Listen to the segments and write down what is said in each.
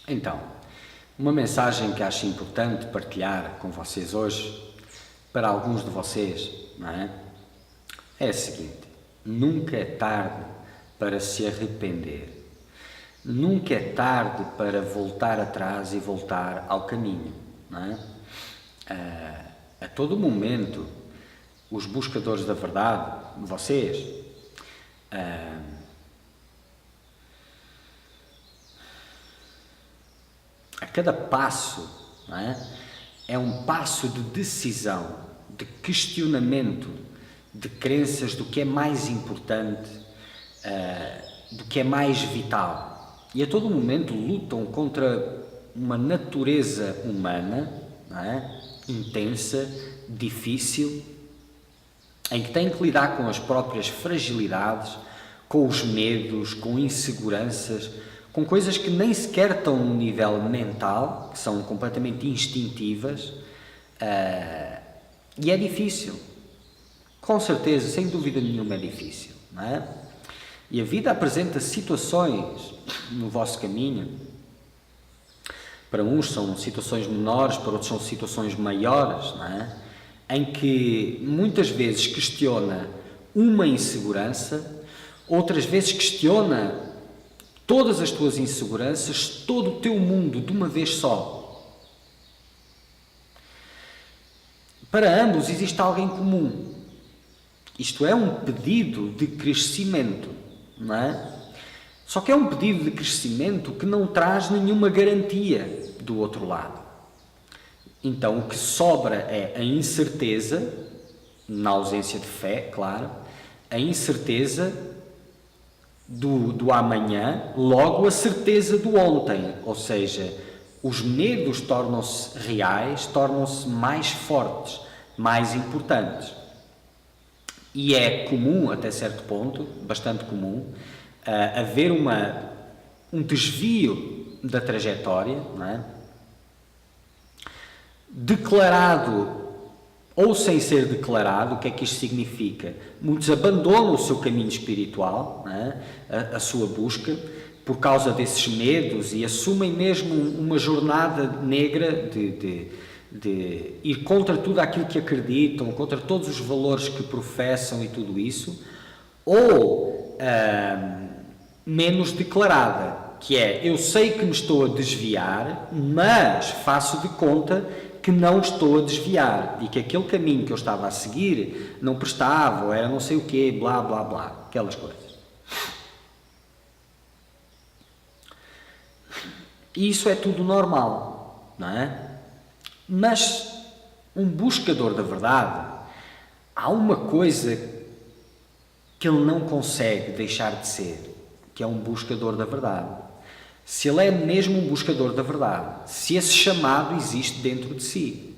Então, uma mensagem que acho importante partilhar com vocês hoje, para alguns de vocês, não é? É a seguinte: nunca é tarde para se arrepender. Nunca é tarde para voltar atrás e voltar ao caminho, não é? A todo momento, os buscadores da verdade, vocês, a cada passo, não é um passo de decisão, de questionamento, de crenças do que é mais importante, do que é mais vital. E a todo momento lutam contra uma natureza humana, não é? Intensa, difícil, em que têm que lidar com as próprias fragilidades, com os medos, com inseguranças, com coisas que nem sequer estão no nível mental, que são completamente instintivas, e é difícil. Com certeza, sem dúvida nenhuma é difícil, não é? E a vida apresenta situações no vosso caminho. Para uns são situações menores, para outros são situações maiores, não é? Em que muitas vezes questiona uma insegurança, outras vezes questiona todas as tuas inseguranças, todo o teu mundo de uma vez só. Para ambos existe algo em comum. Isto é um pedido de crescimento, não é? Só que é um pedido de crescimento que não traz nenhuma garantia do outro lado. Então, o que sobra é a incerteza, na ausência de fé, claro, a incerteza do amanhã, logo a certeza do ontem. Ou seja, os medos tornam-se reais, tornam-se mais fortes, mais importantes. E é comum, até certo ponto, bastante comum, haver um desvio da trajetória, não é? Declarado ou sem ser declarado. O que é que isto significa? Muitos abandonam o seu caminho espiritual, não é? A sua busca, por causa desses medos, e assumem mesmo uma jornada negra de ir contra tudo aquilo que acreditam, contra todos os valores que professam e tudo isso, ou menos declarada, que é: eu sei que me estou a desviar, mas faço de conta que não estou a desviar, e que aquele caminho que eu estava a seguir não prestava, ou era não sei o quê, blá, blá, blá, aquelas coisas. E isso é tudo normal, não é? Mas um buscador da verdade, há uma coisa que ele não consegue deixar de ser, que é um buscador da verdade. Se ele é mesmo um buscador da verdade, se esse chamado existe dentro de si,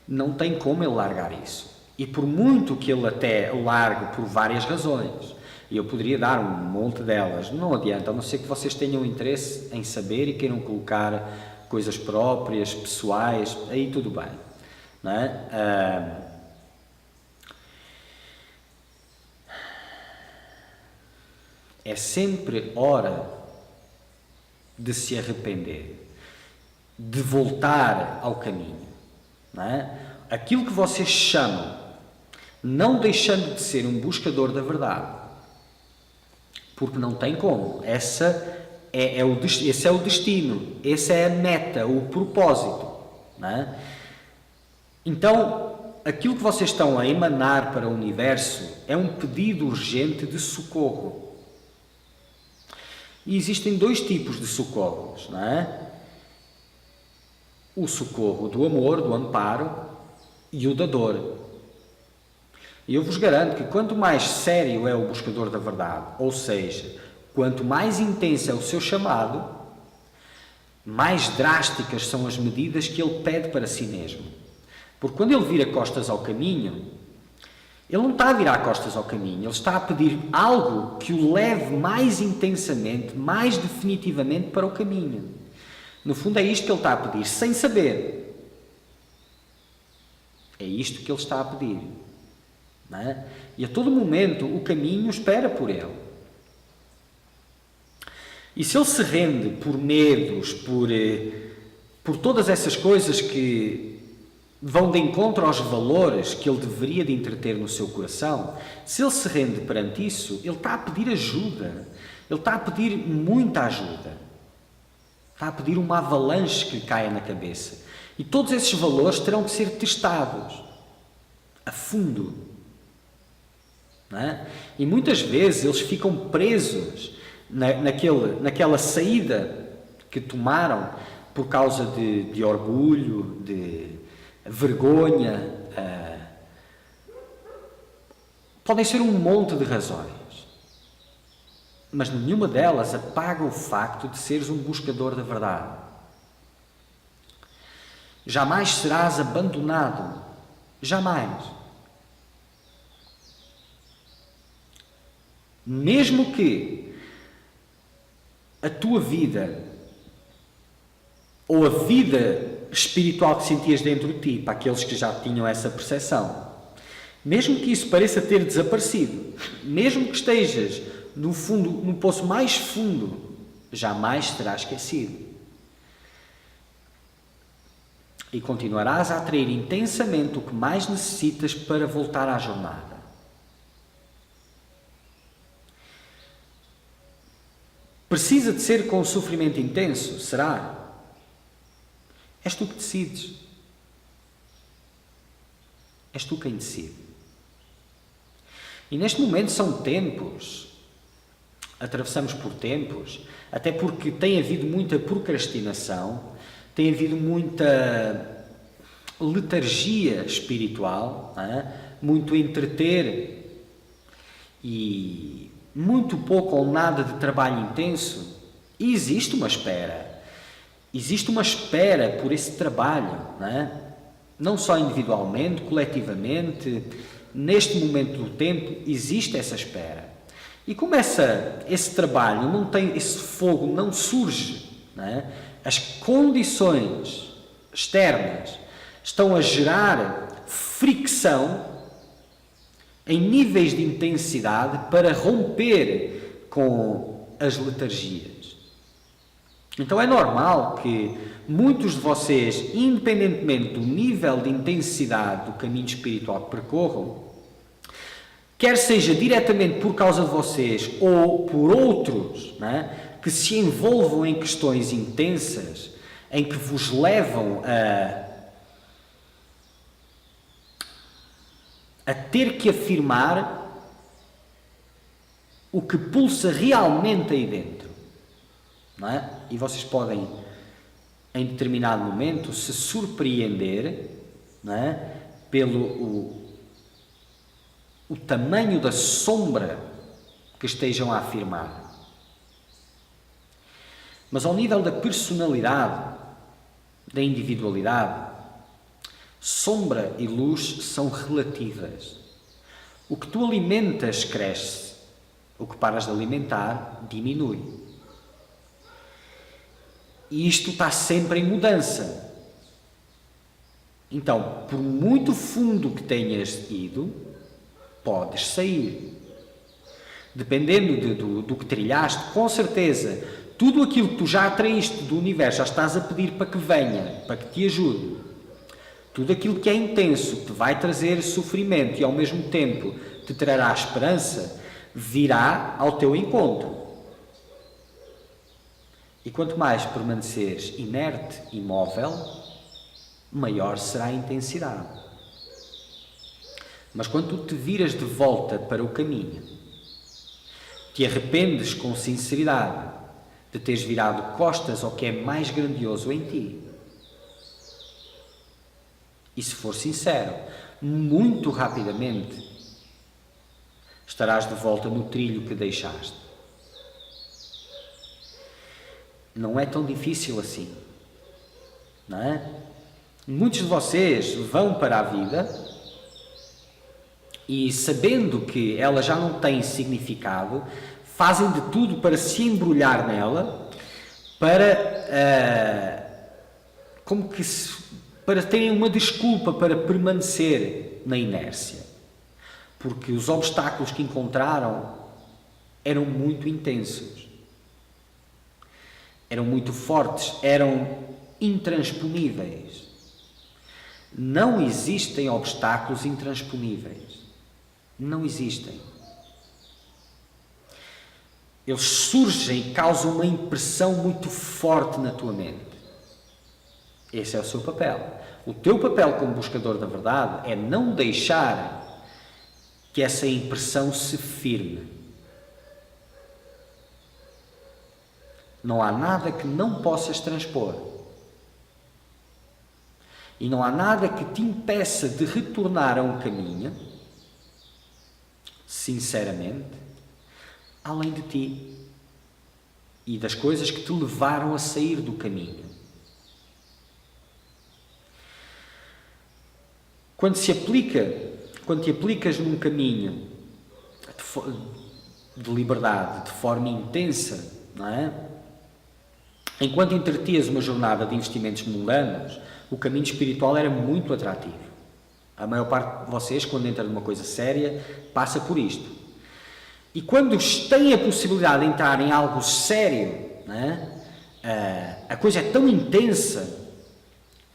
não tem como ele largar isso. E por muito que ele até largue por várias razões, e eu poderia dar um monte delas, não adianta, a não ser que vocês tenham interesse em saber e queiram colocar coisas próprias, pessoais, aí tudo bem, não é? É sempre hora de se arrepender, de voltar ao caminho, não é? Aquilo que vocês chamam, não deixando de ser um buscador da verdade, porque não tem como. Esse é o destino, essa é a meta, o propósito, não é? Então, aquilo que vocês estão a emanar para o universo é um pedido urgente de socorro. E existem dois tipos de socorros, não é? O socorro do amor, do amparo, e o da dor. E eu vos garanto que quanto mais sério é o buscador da verdade, ou seja, quanto mais intenso é o seu chamado, mais drásticas são as medidas que ele pede para si mesmo. Porque quando ele vira costas ao caminho, ele não está a virar costas ao caminho, ele está a pedir algo que o leve mais intensamente, mais definitivamente para o caminho. No fundo é isto que ele está a pedir, sem saber. É isto que ele está a pedir. Não é? E a todo momento o caminho espera por ele. E se ele se rende por medos, por todas essas coisas que vão de encontro aos valores que ele deveria de entreter no seu coração, se ele se rende perante isso, ele está a pedir ajuda. Ele está a pedir muita ajuda. Está a pedir uma avalanche que lhe caia na cabeça. E todos esses valores terão de ser testados a fundo. Não é? E muitas vezes eles ficam presos naquela saída que tomaram por causa de orgulho, de vergonha. Podem ser um monte de razões, mas nenhuma delas apaga o facto de seres um buscador da verdade. Jamais serás abandonado. Jamais. Mesmo que a tua vida ou a vida espiritual que sentias dentro de ti, para aqueles que já tinham essa percepção, mesmo que isso pareça ter desaparecido, mesmo que estejas no fundo, no poço mais fundo, jamais será esquecido. E continuarás a atrair intensamente o que mais necessitas para voltar à jornada. Precisa de ser com sofrimento intenso? Será? És tu que decides. És tu quem decide. E neste momento são tempos, atravessamos por tempos, até porque tem havido muita procrastinação, tem havido muita letargia espiritual, muito entreter e muito pouco ou nada de trabalho intenso. E existe uma espera. Existe uma espera por esse trabalho, não só individualmente, coletivamente. Neste momento do tempo existe essa espera. E como esse trabalho não tem, esse fogo não surge, as condições externas estão a gerar fricção em níveis de intensidade para romper com as letargias. Então é normal que muitos de vocês, independentemente do nível de intensidade do caminho espiritual que percorram, quer seja diretamente por causa de vocês ou por outros, que se envolvam em questões intensas, em que vos levam a ter que afirmar o que pulsa realmente aí dentro. E vocês podem, em determinado momento, se surpreender pelo o tamanho da sombra que estejam a afirmar. Mas ao nível da personalidade, da individualidade, sombra e luz são relativas. O que tu alimentas cresce, o que paras de alimentar diminui. E isto está sempre em mudança. Então, por muito fundo que tenhas ido, podes sair. Dependendo do que trilhaste, com certeza, tudo aquilo que tu já atraíste do universo, já estás a pedir para que venha, para que te ajude. Tudo aquilo que é intenso, que te vai trazer sofrimento e ao mesmo tempo te trará esperança, virá ao teu encontro. E quanto mais permaneceres inerte, imóvel, maior será a intensidade. Mas quando tu te viras de volta para o caminho, te arrependes com sinceridade de teres virado costas ao que é mais grandioso em ti. E se for sincero, muito rapidamente estarás de volta no trilho que deixaste. Não é tão difícil assim, não é? Muitos de vocês vão para a vida e, sabendo que ela já não tem significado, fazem de tudo para se embrulhar nela, para terem uma desculpa para permanecer na inércia. Porque os obstáculos que encontraram eram muito intensos. eram muito fortes, eram intransponíveis. Não existem obstáculos intransponíveis. Não existem. Eles surgem e causam uma impressão muito forte na tua mente. Esse é o seu papel. O teu papel como buscador da verdade é não deixar que essa impressão se firme. Não há nada que não possas transpor. E não há nada que te impeça de retornar a um caminho, sinceramente, além de ti e das coisas que te levaram a sair do caminho. Quando te aplicas num caminho de liberdade, de forma intensa, não é? Enquanto entretias uma jornada de investimentos mundanos, o caminho espiritual era muito atrativo. A maior parte de vocês, quando entra numa coisa séria, passa por isto. E quando têm a possibilidade de entrar em algo sério, não é? A coisa é tão intensa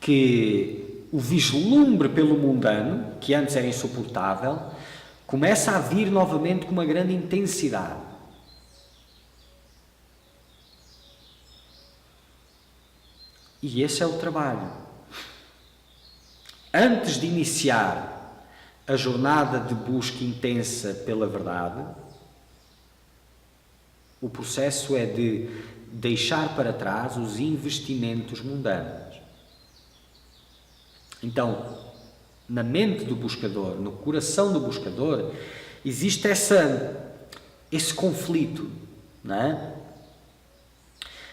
que o vislumbre pelo mundano, que antes era insuportável, começa a vir novamente com uma grande intensidade. E esse é o trabalho. Antes de iniciar a jornada de busca intensa pela verdade, o processo é de deixar para trás os investimentos mundanos. Então, na mente do buscador, no coração do buscador, existe esse conflito, não é?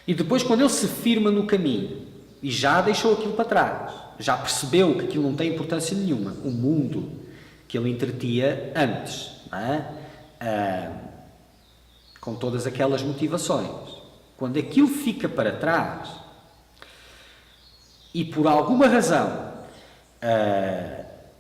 E depois, quando ele se firma no caminho e já deixou aquilo para trás, já percebeu que aquilo não tem importância nenhuma, o mundo que ele entretia antes, não é? Com todas aquelas motivações. Quando aquilo fica para trás e por alguma razão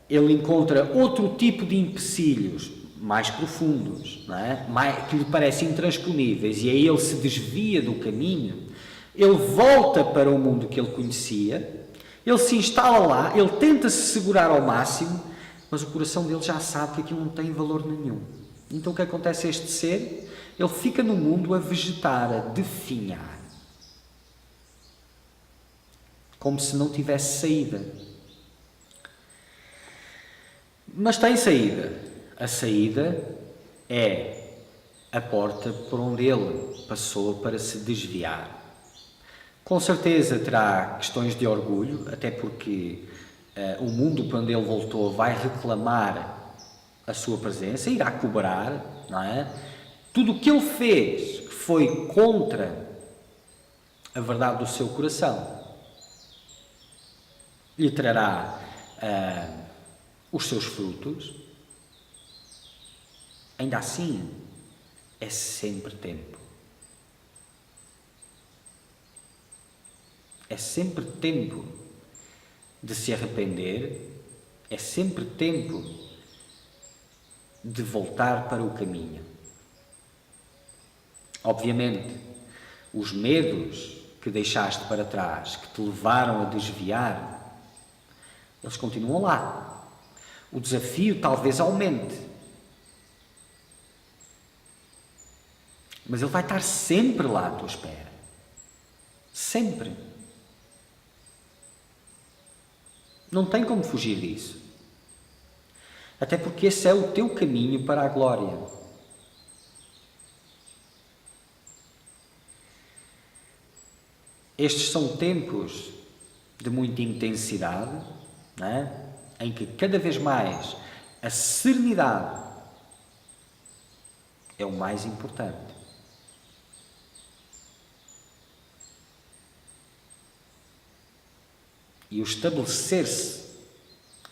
ele encontra outro tipo de empecilhos mais profundos, não é? Que lhe parecem intransponíveis, e aí ele se desvia do caminho, ele volta para o mundo que ele conhecia, ele se instala lá, ele tenta se segurar ao máximo, mas o coração dele já sabe que aquilo não tem valor nenhum. Então o que acontece a este ser? Ele fica no mundo a vegetar, a definhar, como se não tivesse saída. Mas tem saída. A saída é a porta por onde ele passou para se desviar. Com certeza terá questões de orgulho, até porque o mundo para onde ele voltou vai reclamar a sua presença, irá cobrar, não é? Tudo o que ele fez que foi contra a verdade do seu coração lhe trará os seus frutos. Ainda assim, é sempre tempo. É sempre tempo de se arrepender, é sempre tempo de voltar para o caminho. Obviamente, os medos que deixaste para trás, que te levaram a desviar, eles continuam lá. O desafio talvez aumente, mas ele vai estar sempre lá à tua espera. Sempre. Não tem como fugir disso. Até porque esse é o teu caminho para a glória. Estes são tempos de muita intensidade, não é? Em que cada vez mais a serenidade é o mais importante. E o estabelecer-se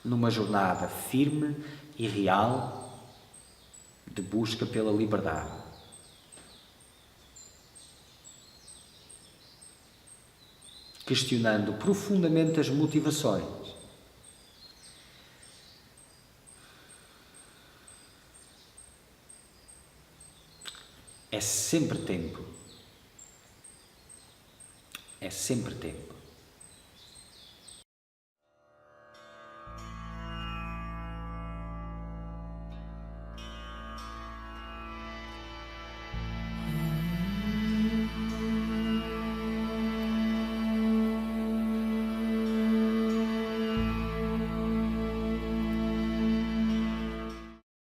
numa jornada firme e real de busca pela liberdade. Questionando profundamente as motivações. É sempre tempo. É sempre tempo.